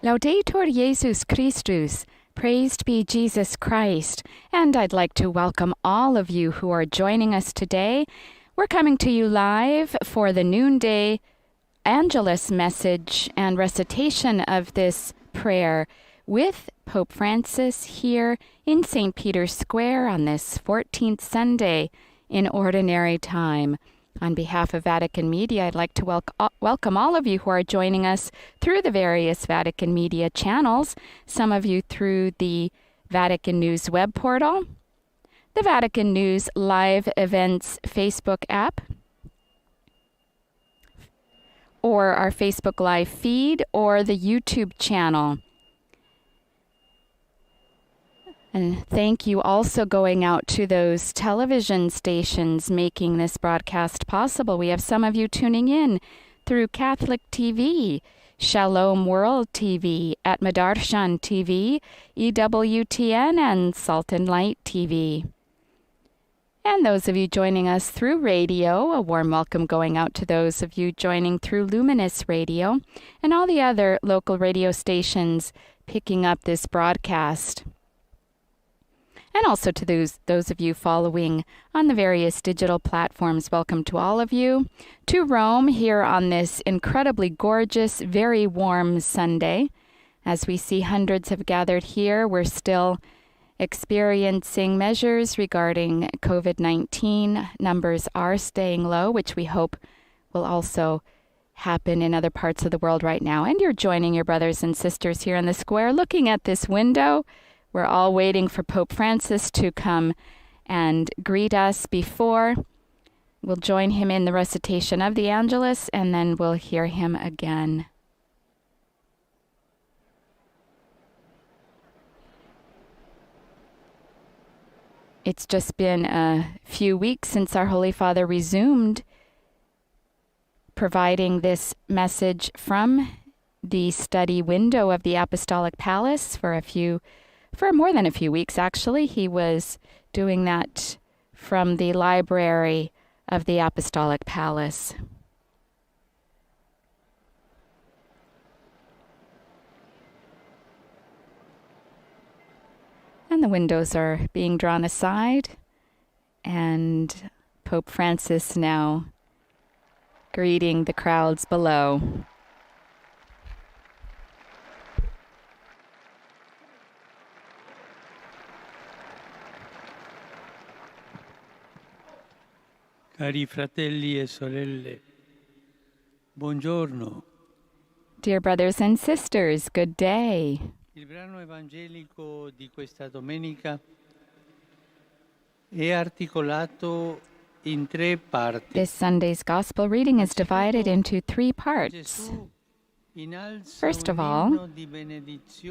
Laudetur Jesus Christus, praised be Jesus Christ, and I'd like to welcome all of you who are joining us today. We're coming to you live for the noonday Angelus message and recitation of this prayer with Pope Francis here in St. Peter's Square on this 14th Sunday in Ordinary Time. On behalf of Vatican Media, I'd like to welcome all of you who are joining us through the various Vatican Media channels, some of you through the Vatican News web portal, the Vatican News Live Events Facebook app, or our Facebook Live feed, or the YouTube channel. And thank you also going out to those television stations making this broadcast possible. We have some of you tuning in through Catholic TV, Shalom World TV, at Madarshan TV, EWTN, and Salt and Light TV. And those of you joining us through radio, a warm welcome going out to those of you joining through Luminous Radio, and all the other local radio stations picking up this broadcast. And also to those of you following on the various digital platforms, welcome to all of you. To Rome here on this incredibly gorgeous, very warm Sunday. As we see hundreds have gathered here, we're still experiencing measures regarding COVID-19. Numbers are staying low, which we hope will also happen in other parts of the world right now. And you're joining your brothers and sisters here in the square, looking at this window. We're all waiting for Pope Francis to come and greet us before we'll join him in the recitation of the Angelus, and then we'll hear him again. It's just been a few weeks since our Holy Father resumed providing this message from the study window of the Apostolic Palace for more than a few weeks, actually. He was doing that from the library of the Apostolic Palace. And the windows are being drawn aside, and Pope Francis now greeting the crowds below. Cari fratelli e sorelle, buongiorno. Dear brothers and sisters, good day. Il brano evangelico di questa domenica è articolato in tre parti. This Sunday's Gospel reading is divided into three parts. First of all,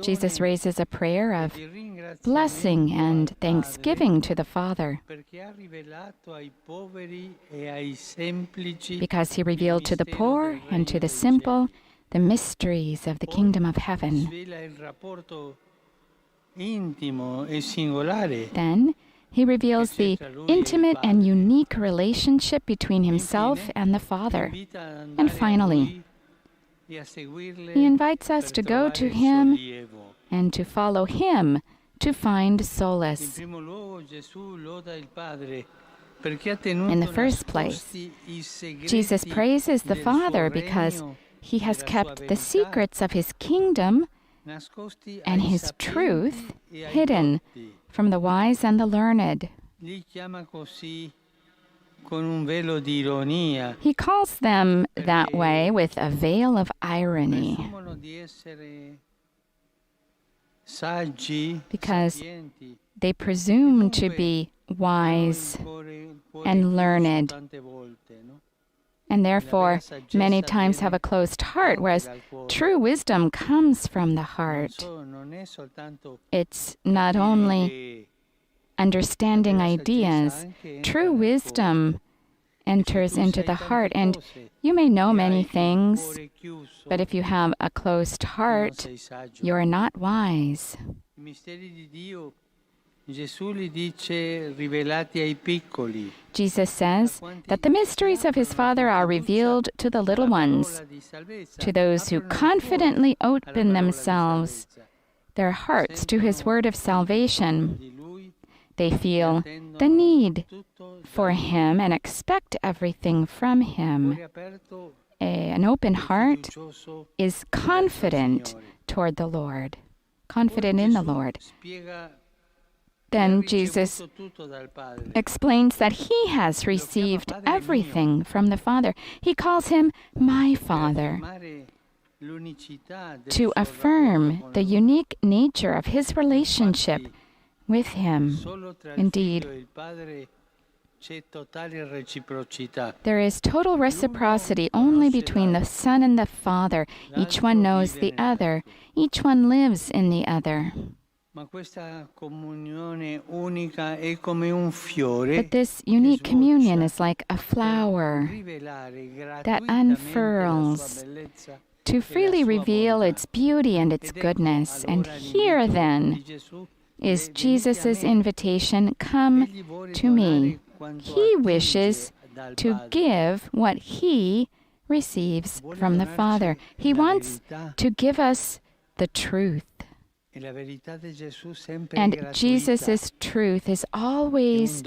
Jesus raises a prayer of blessing and thanksgiving to the Father because he revealed to the poor and to the simple the mysteries of the kingdom of heaven. Then he reveals the intimate and unique relationship between himself and the Father. And finally, he invites us to go to him and to follow him to find solace. In the first place, Jesus praises the Father because he has kept the secrets of his kingdom and his truth hidden from the wise and the learned. He calls them that way with a veil of irony, because they presume to be wise and learned, and therefore many times have a closed heart, whereas true wisdom comes from the heart. It's not only understanding ideas. True wisdom enters into the heart, and you may know many things, but if you have a closed heart, you're not wise. Gesù gli dice rivelati ai piccoli. Jesus says that the mysteries of his Father are revealed to the little ones, to those who confidently open themselves, their hearts to his word of salvation. They feel the need for him and expect everything from him. An open heart is confident toward the Lord, confident in the Lord. Then Jesus explains that he has received everything from the Father. He calls him my Father, to affirm the unique nature of his relationship with him. Indeed, there is total reciprocity only between the Son and the Father. Each one knows the other. Each one lives in the other. But this unique communion is like a flower that unfurls to freely reveal its beauty and its goodness. And here, then, is Jesus' invitation, come to me. He wishes to give what he receives from the Father. He wants to give us the truth. And Jesus' truth is always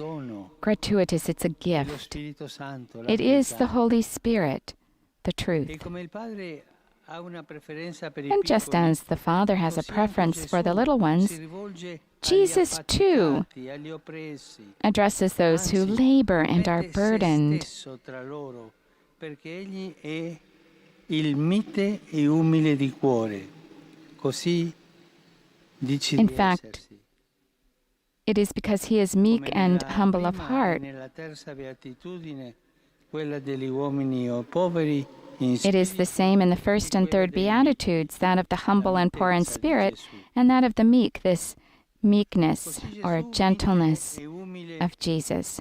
gratuitous. It's a gift. It is the Holy Spirit, the truth. And just as the Father has a preference for the little ones, Jesus too addresses those who labor and are burdened. In fact, it is because he is meek and humble of heart. It is the same in the first and third Beatitudes, that of the humble and poor in spirit, and that of the meek, this meekness or gentleness of Jesus.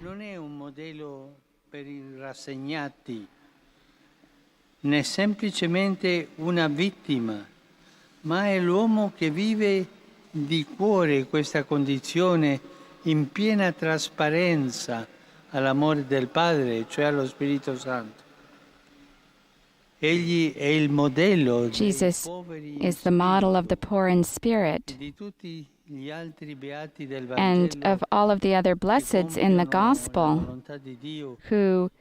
Né semplicemente una vittima, ma è l'uomo che vive di cuore questa condizione in piena trasparenza all'amore del Padre, cioè allo Spirito Santo. Egli è il modello Jesus is the model of the poor in spirit and of all of the other blesseds in the gospel who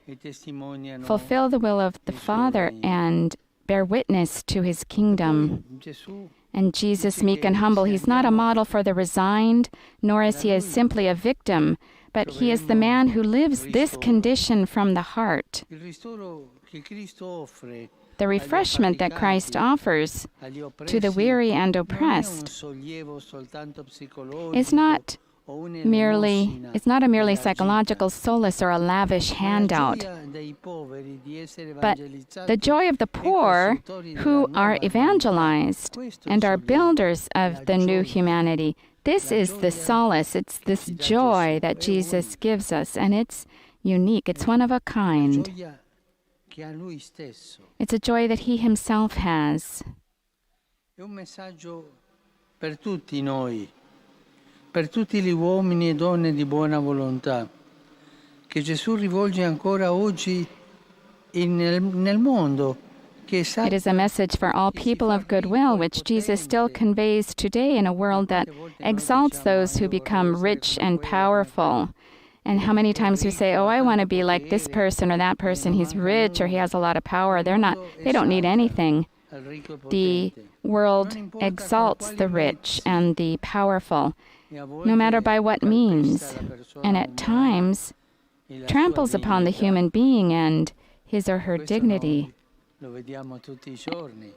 fulfill the will of the Father and bear witness to his kingdom. And Jesus, meek and humble, he's not a model for the resigned, nor is he simply a victim, but he is the man who lives this condition from the heart. The refreshment that Christ offers to the weary and oppressed is not a merely psychological solace or a lavish handout, but the joy of the poor who are evangelized and are builders of the new humanity. This is the solace, it's this joy that Jesus gives us, and it's unique, it's one of a kind. It's a joy that he himself has. È un messaggio per tutti noi, per tutti gli uomini e donne di buona volontà, che Gesù rivolge ancora oggi nel mondo. It is a message for all people of goodwill, which Jesus still conveys today in a world that exalts those who become rich and powerful. And how many times we say, oh, I want to be like this person or that person. He's rich or he has a lot of power. They don't need anything. The world exalts the rich and the powerful, no matter by what means, and at times tramples upon the human being and his or her dignity.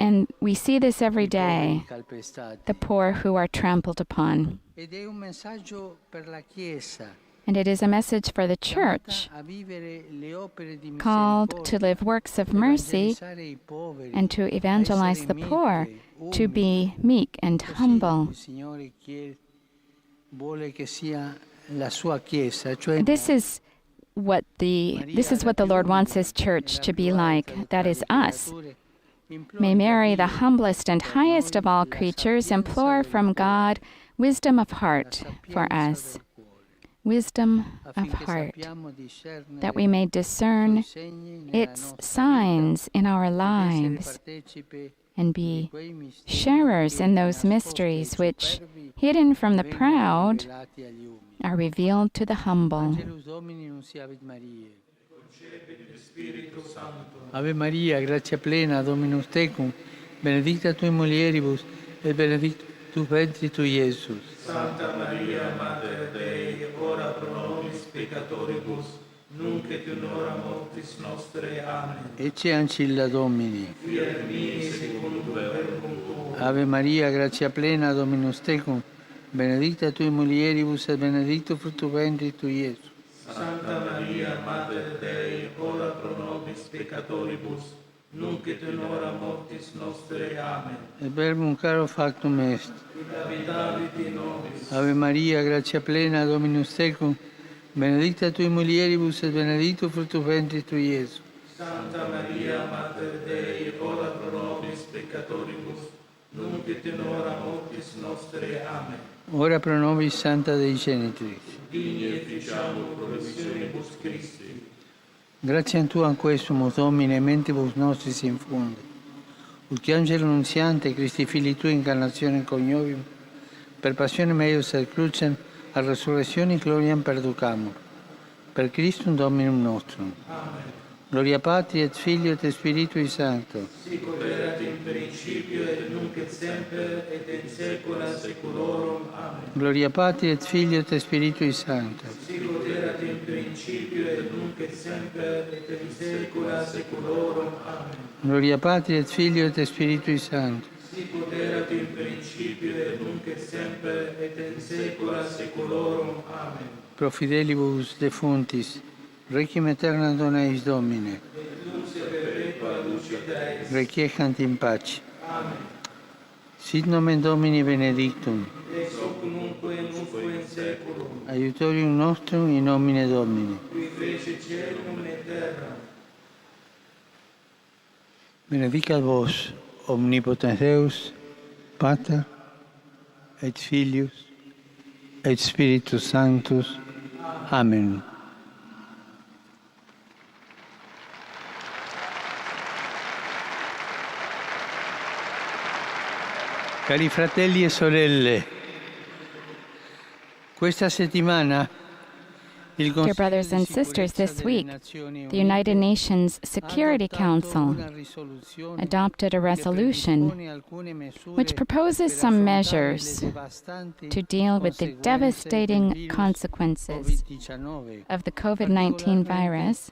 And we see this every day, the poor who are trampled upon. And it is a message for the Church, called to live works of mercy and to evangelize the poor, to be meek and humble. This is what the Lord wants his church to be like. That is us. May Mary, the humblest and highest of all creatures, implore from God wisdom of heart for us. Wisdom of heart, that we may discern its signs in our lives and be sharers in those mysteries which, hidden from the proud, are revealed to the humble. Ave Maria, gratia plena, Dominus tecum, benedicta tui mulieribus, et benedictus ventris tui, Iesus. Santa Maria, Mater Dei, ora pro nobis peccatoribus, nunc et in hora mortis nostre. Amen. Ecce ancilla Domini. Fiat mi secundum verbum tuum. Ave Maria, gratia plena, Dominus tecum, benedicta tui mulieribus, et benedictus fructus ventris tui, Iesus. Santa Maria, Mater Dei, ora pro nobis peccatoribus, nunc et in hora mortis nostre. Amen. Et verbum caro factum est. Habitavit in nobis. Ave Maria, gratia plena, Dominus tecum, benedicta tui mulieribus, et benedictus fructus ventris tui, Iesus. Santa Maria, Mater Dei, ora pro nobis peccatoribus, nunc et in hora mortis nostre. Amen. Ora pro nobis Santa Dei Genitrix. Digni efficiamur promissionibus Christi. Grazie Tuam quesumus, Domine, mentibus nostris infunde. Ut angelo nunziante, Christi Fili Tui, incarnazione coniovium, per passione meius et crucem, a resurrezione gloriam perducamur. Per Christum Dominum nostrum. Amen. Gloria Patri et Filio et Spiritui Sancto. Sic erat in principio et nunc et semper et in saecula saeculorum. Amen. Gloria Patri et Filio et Spiritui Sancto. Sic erat in principio et nunc et semper et in saecula saeculorum. Amen. Gloria Patri et Filio et Spiritui Sancto. Sic erat in principio et nunc et semper et in saecula saeculorum. Amen. Pro fidelibus defuntis, requiem aeterna dona eis Domine. Et luce perpetua lucet eis. Requiescant in pace. Amen. Sit nomen Domini benedictum. Ex hoc nunque in saeculum. Aiutorium nostrum in nomine Domini. Qui fece caelum et terra. Benedicat vos, omnipotens Deus, Pater, et Filius, et Spiritus Sanctus. Amen. Cari fratelli e sorelle, questa settimana il Dear brothers and sisters, this week, the United Nations Security Council adopted a resolution which proposes some measures to deal with the devastating consequences of the COVID-19 virus,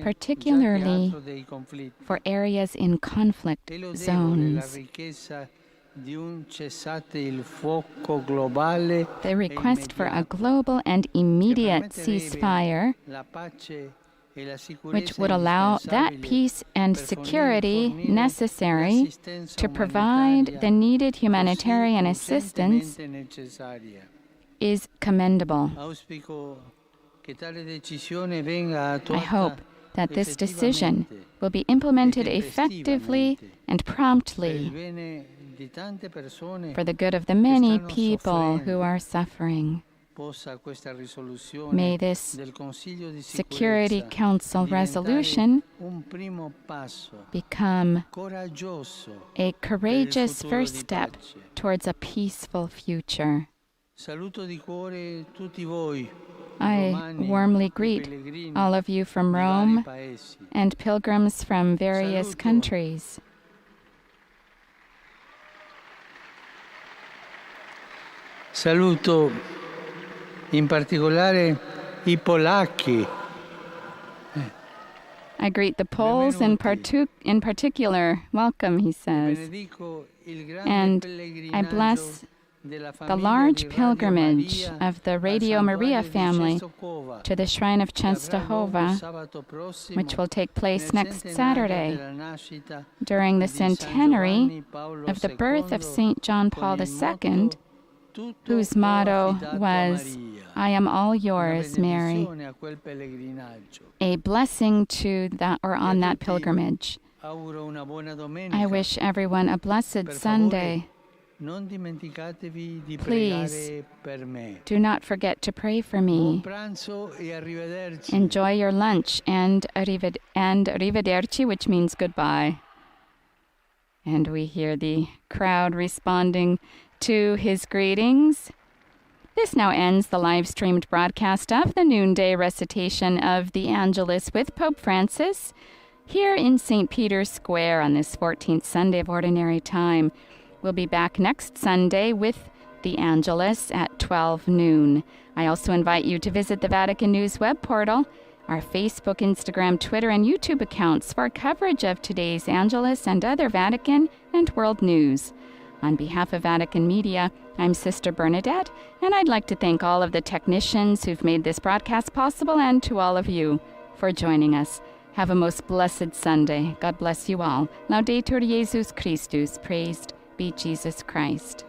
particularly for areas in conflict zones. The request for a global and immediate ceasefire, which would allow that peace and security necessary to provide the needed humanitarian assistance, is commendable. I hope that this decision will be implemented effectively and promptly for the good of the many people who are suffering. May this Security Council resolution become a courageous first step towards a peaceful future. I warmly greet all of you from Rome and pilgrims from various countries. Saluto in particolare I polacchi. I greet the Poles in particular. Welcome, he says. And I bless the large pilgrimage of the Radio Maria family to the shrine of Częstochowa, which will take place next Saturday during the centenary of the birth of St. John Paul II, whose motto was, "I am all yours, Mary," a blessing to that or on that pilgrimage. Auguro una buona I domenica. wish everyone a blessed Per favore, Sunday. non dimenticatevi di Please pregare per me. do not forget to pray for Buon me. pranzo e arrivederci. Enjoy your lunch and arrivederci, which means goodbye. And we hear the crowd responding to his greetings. This now ends the live-streamed broadcast of the noonday recitation of the Angelus with Pope Francis here in St. Peter's Square on this 14th Sunday of Ordinary Time. We'll be back next Sunday with the Angelus at 12 noon. I also invite you to visit the Vatican News web portal, our Facebook, Instagram, Twitter, and YouTube accounts for coverage of today's Angelus and other Vatican and world news. On behalf of Vatican Media, I'm Sister Bernadette, and I'd like to thank all of the technicians who've made this broadcast possible and to all of you for joining us. Have a most blessed Sunday. God bless you all. Laudetur Jesus Christus. Praised be Jesus Christ.